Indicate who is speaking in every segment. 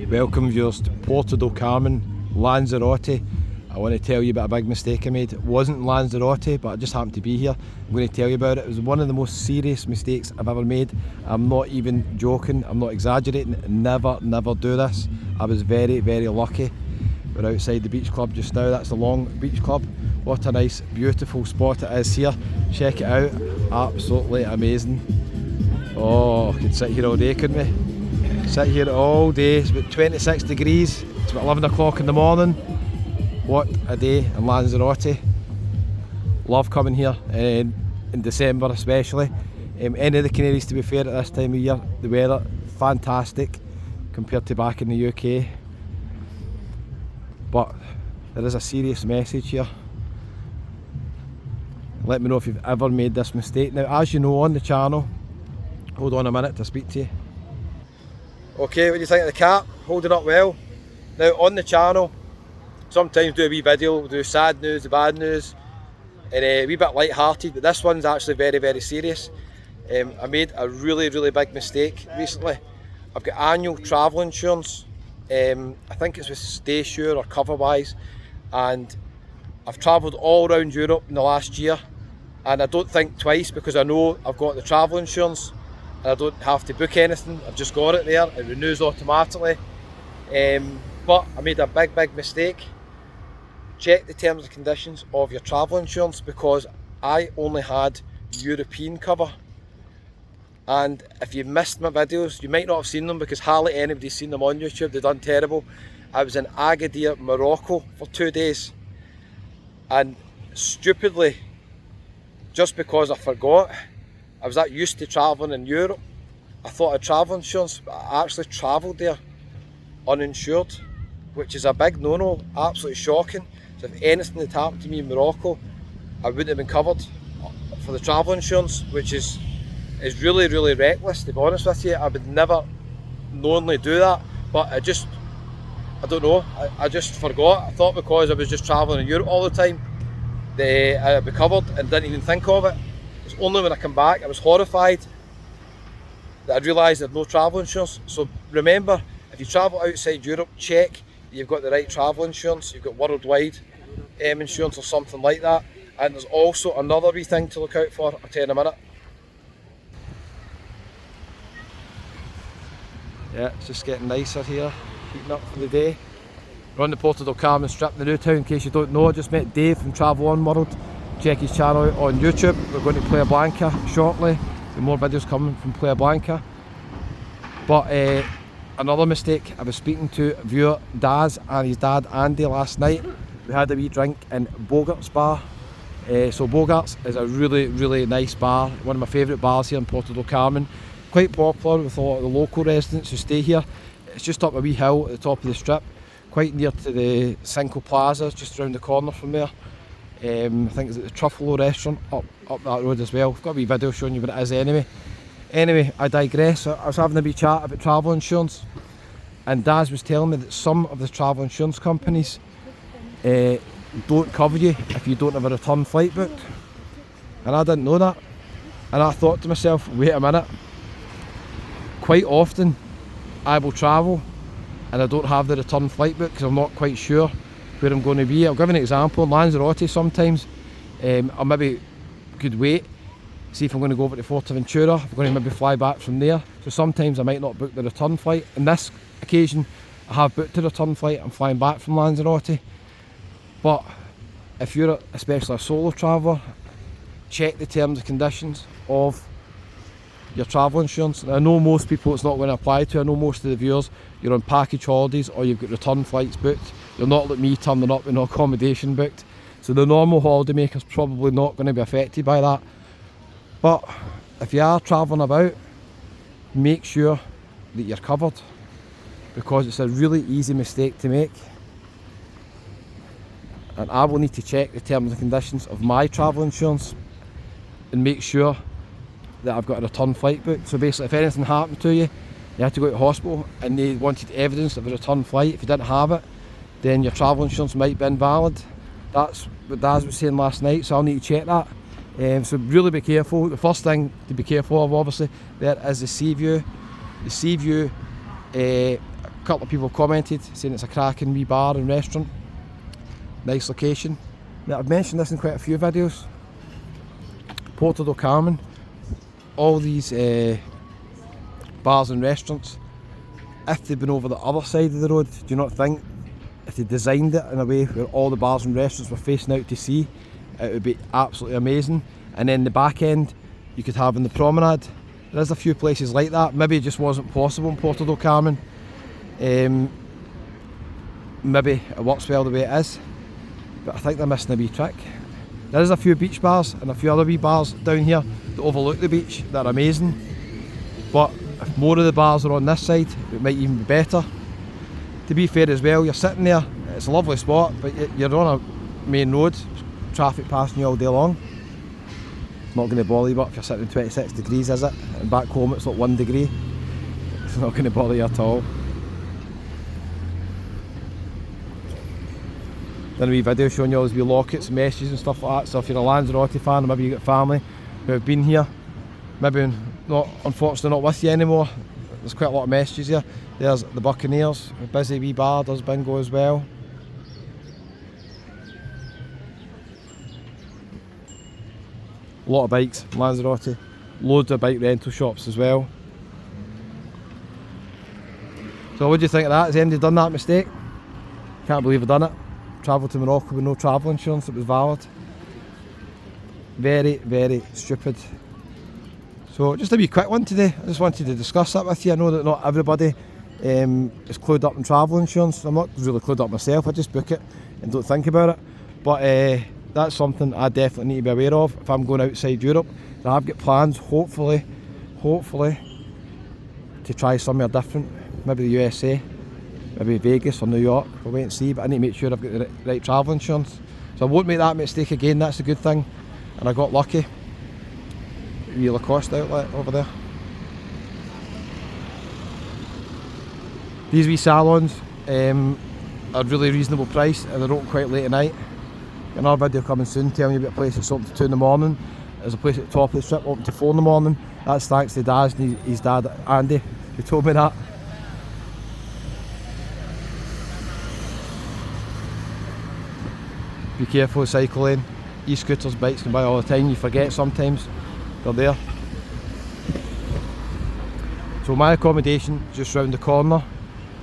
Speaker 1: Welcome viewers to Puerto Del Carmen Lanzarote. I want to tell you about a big mistake I made. It wasn't in Lanzarote, but I just happened to be here. I'm going to tell you about it. It was one of the most serious mistakes I've ever made. I'm not even joking, I'm not exaggerating. Never do this. I was very lucky. We're outside the beach club just now. That's the Long Beach Club. What a nice, beautiful spot it is here. Check it out. Absolutely amazing. Oh, I could sit here all day, couldn't we? Sit here all day. It's about 26 degrees. It's about 11 o'clock in the morning. What a day in Lanzarote. Love coming here in December especially. Any of the Canaries, to be fair, at this time of year, the weather fantastic compared to back in the UK. But there is a serious message here. Let me know if you've ever made this mistake. Now, as you know, on the channel, hold on a minute to speak to you. Okay, what do you think of the cat? Holding up well. Now, on the channel, sometimes do a wee video, we'll do sad news, the bad news, and a wee bit light-hearted, but this one's actually very serious. I made a really big mistake recently. I've got annual travel insurance. I think it's with StaySure or CoverWise, and I've travelled all around Europe in the last year, and I don't think twice because I know I've got the travel insurance and I don't have to book anything. I've just got it there, it renews automatically. But I made a big mistake. Check the terms and conditions of your travel insurance, because I only had European cover. And if you missed my videos, you might not have seen them because hardly anybody's seen them on YouTube. They've done terrible. I was in Agadir, Morocco for 2 days, and stupidly, just because I forgot, I was that used to travelling in Europe, I thought I had travel insurance, but I actually travelled there uninsured, which is a big no-no, absolutely shocking. So if anything had happened to me in Morocco, I wouldn't have been covered for the travel insurance, which is really reckless, to be honest with you. I would never knowingly do that, but I don't know, I just forgot. I thought because I was just travelling in Europe all the time, I'd be covered and didn't even think of it. It's only when I come back, I was horrified that I realised I had no travel insurance. So remember, if you travel outside Europe, check that you've got the right travel insurance. You've got worldwide insurance or something like that. And there's also another wee thing to look out for. I'll tell you in a minute. Yeah, it's just getting nicer here, heating up for the day. We're on the Puerto Del Carmen strip in the new town. In case you don't know, I just met Dave from Travel On World. Check his channel out on YouTube. We're going to Playa Blanca shortly. There's more videos coming from Playa Blanca. But another mistake, I was speaking to viewer Daz and his dad Andy last night. We had a wee drink in Bogart's bar. So Bogart's is a really nice bar, one of my favourite bars here in Puerto Del Carmen. Quite popular with a lot of the local residents who stay here. It's just up a wee hill at the top of the strip, quite near to the Cinco Plaza, just around the corner from there. I think it's at the Truffalo restaurant up that road as well. I've got a wee video showing you what it is anyway. Anyway, I digress. I was having a wee chat about travel insurance, and Daz was telling me that some of the travel insurance companies don't cover you if you don't have a return flight booked. And I didn't know that. And I thought to myself, wait a minute. Quite often I will travel and I don't have the return flight book because I'm not quite sure where I'm going to be. I'll give an example. In Lanzarote sometimes I maybe could wait, see if I'm going to go over to Fuerteventura, if I'm going to maybe fly back from there. So sometimes I might not book the return flight. On this occasion I have booked the return flight. I'm flying back from Lanzarote. But if you're especially a solo traveller, check the terms and conditions of your travel insurance. I know most people it's not going to apply to. I know most of the viewers, you're on package holidays or you've got return flights booked. You're not like me turning up with no accommodation booked. So the normal holiday maker's probably not going to be affected by that. But if you are travelling about, make sure that you're covered, because it's a really easy mistake to make. And I will need to check the terms and conditions of my travel insurance and make sure that I've got a return flight booked. So basically, if anything happened to you, you had to go to hospital and they wanted evidence of a return flight, if you didn't have it, then your travel insurance might be invalid. That's what Daz was saying last night, so I'll need to check that. So really be careful. The first thing to be careful of, obviously, there is the sea view. The sea view couple of people commented saying it's a cracking wee bar and restaurant, nice location. Now, I've mentioned this in quite a few videos. Puerto Del Carmen, all these bars and restaurants, if they'd been over the other side of the road, do you not think if they designed it in a way where all the bars and restaurants were facing out to sea, it would be absolutely amazing? And then the back end you could have in the promenade. There's a few places like that. Maybe it just wasn't possible in Puerto Del Carmen. Maybe it works well the way it is, but I think they're missing a wee trick. There is a few beach bars and a few other wee bars down here that overlook the beach that are amazing, but if more of the bars are on this side, it might even be better. To be fair as well, you're sitting there, it's a lovely spot, but you're on a main road, traffic passing you all day long. It's not going to bother you, but if you're sitting in 26 degrees, is it? And back home it's like 1 degree. It's not going to bother you at all. Done a wee video showing you all these wee lockets, messages and stuff like that, so if you're a Lanzarote fan, or maybe you've got family who have been here, maybe not, unfortunately not with you anymore, there's quite a lot of messages here. There's the Buccaneers, a busy wee bar, does bingo as well. A lot of bikes, Lanzarote, loads of bike rental shops as well. So what do you think of that? Has anybody done that mistake? Can't believe I've done it. Travelled to Morocco with no travel insurance that was valid. Very, very stupid. So just a wee quick one today. I just wanted to discuss that with you. I know that not everybody is clued up in travel insurance. I'm not really clued up myself, I just book it and don't think about it. But that's something I definitely need to be aware of if I'm going outside Europe. And I've got plans, hopefully, to try somewhere different. Maybe the USA, maybe Vegas or New York. We'll wait and see, but I need to make sure I've got the right travel insurance. So I won't make that mistake again, that's a good thing. And I got lucky. Wee Lacoste outlet over there. These wee salons are really reasonable price and they're open quite late at night. Got another video coming soon telling you about a place that's open to 2 in the morning. There's a place at the top of the strip open to 4 in the morning. That's thanks to Daz and his dad Andy who told me that. Be careful of cycle lane. E-scooters, bikes can by all the time, you forget sometimes they're there. So my accommodation just round the corner,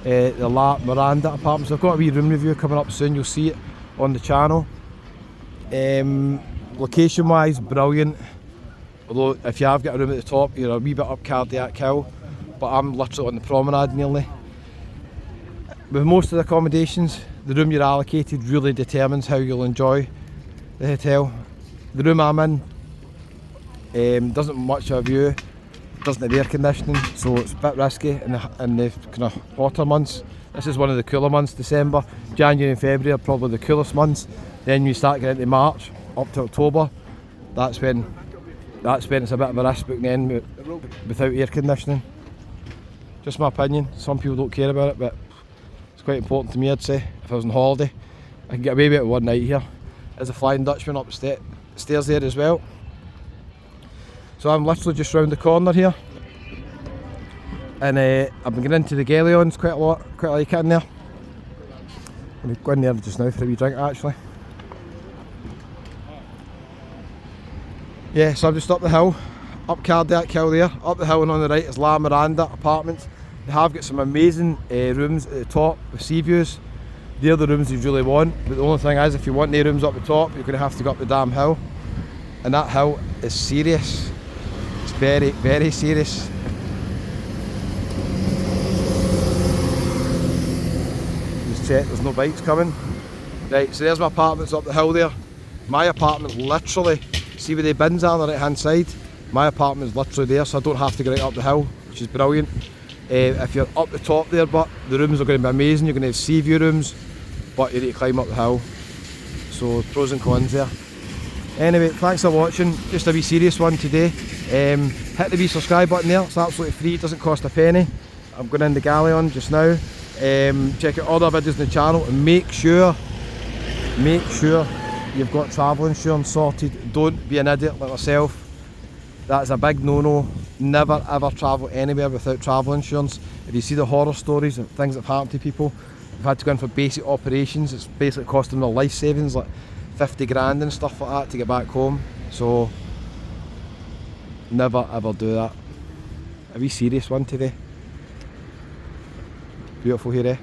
Speaker 1: the La Miranda apartments. I've got a wee room review coming up soon, you'll see it on the channel. Location wise, brilliant. Although if you have got a room at the top, you're a wee bit up Cardiac Hill, but I'm literally on the promenade nearly. With most of the accommodations, the room you're allocated really determines how you'll enjoy the hotel. The room I'm in doesn't much of a view, doesn't have air conditioning, so it's a bit risky in the kind of hotter months. This is one of the cooler months, December. January and February are probably the coolest months. Then you start getting into March up to October. That's when it's a bit of a risk booking in without air conditioning. Just my opinion, some people don't care about it, but it's quite important to me, I'd say. If I was on holiday, I can get away with it one night here. There's a Flying Dutchman up the stairs there as well. So I'm literally just round the corner here. And I've been getting into the Galleons quite a lot, quite like it in there. I'm going there just now for a wee drink actually. Yeah, so I'm just up the hill, up Cardiac Hill there. Up the hill and on the right is La Miranda apartments. They have got some amazing rooms at the top with sea views. They're the rooms you really want, but the only thing is if you want the rooms up the top, you're going to have to go up the damn hill. And that hill is serious. It's very, very serious. Just check, there's no bikes coming. Right, so there's my apartments up the hill there. My apartment literally, see where the bins are on the right hand side? My apartment is literally there, so I don't have to go right up the hill, which is brilliant. If you're up the top there, but the rooms are going to be amazing. You're going to have sea view rooms, but you need to climb up the hill. So pros and cons there. Anyway, thanks for watching. Just a wee serious one today. Hit the wee subscribe button there. It's absolutely free. It doesn't cost a penny. I'm going in the Galleon just now. Check out all the videos on the channel and make sure you've got travel insurance sorted. Don't be an idiot like myself. That's a big no-no. Never ever travel anywhere without travel insurance. If you see the horror stories and things that have happened to people, they've had to go in for basic operations. It's basically cost them their life savings, like 50 grand and stuff like that to get back home. So never ever do that. A wee serious one today. Beautiful here, eh?